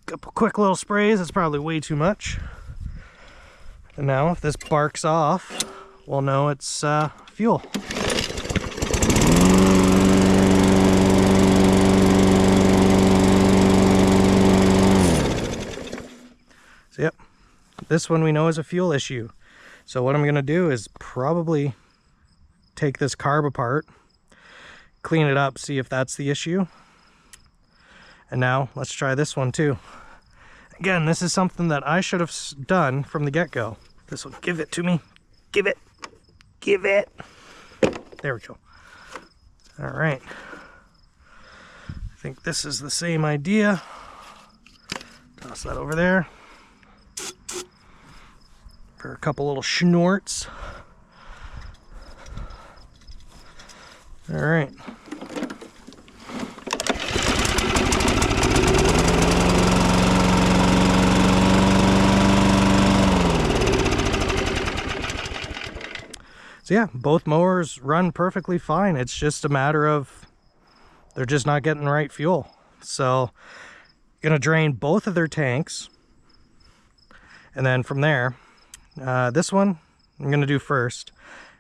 Couple quick little sprays, it's probably way too much. And now if this barks off, we'll know it's fuel. So yep, this one we know is a fuel issue. So what I'm gonna do is probably take this carb apart, clean it up, see if that's the issue. And now let's try this one too. Again, this is something that I should have done from the get-go. This one, give it to me. Give it. Give it. There we go. All right. I think this is the same idea. Toss that over there. For a couple little schnorts. All right. So yeah, both mowers run perfectly fine. It's just a matter of they're just not getting the right fuel. So gonna drain both of their tanks, and then from there, this one I'm gonna do first.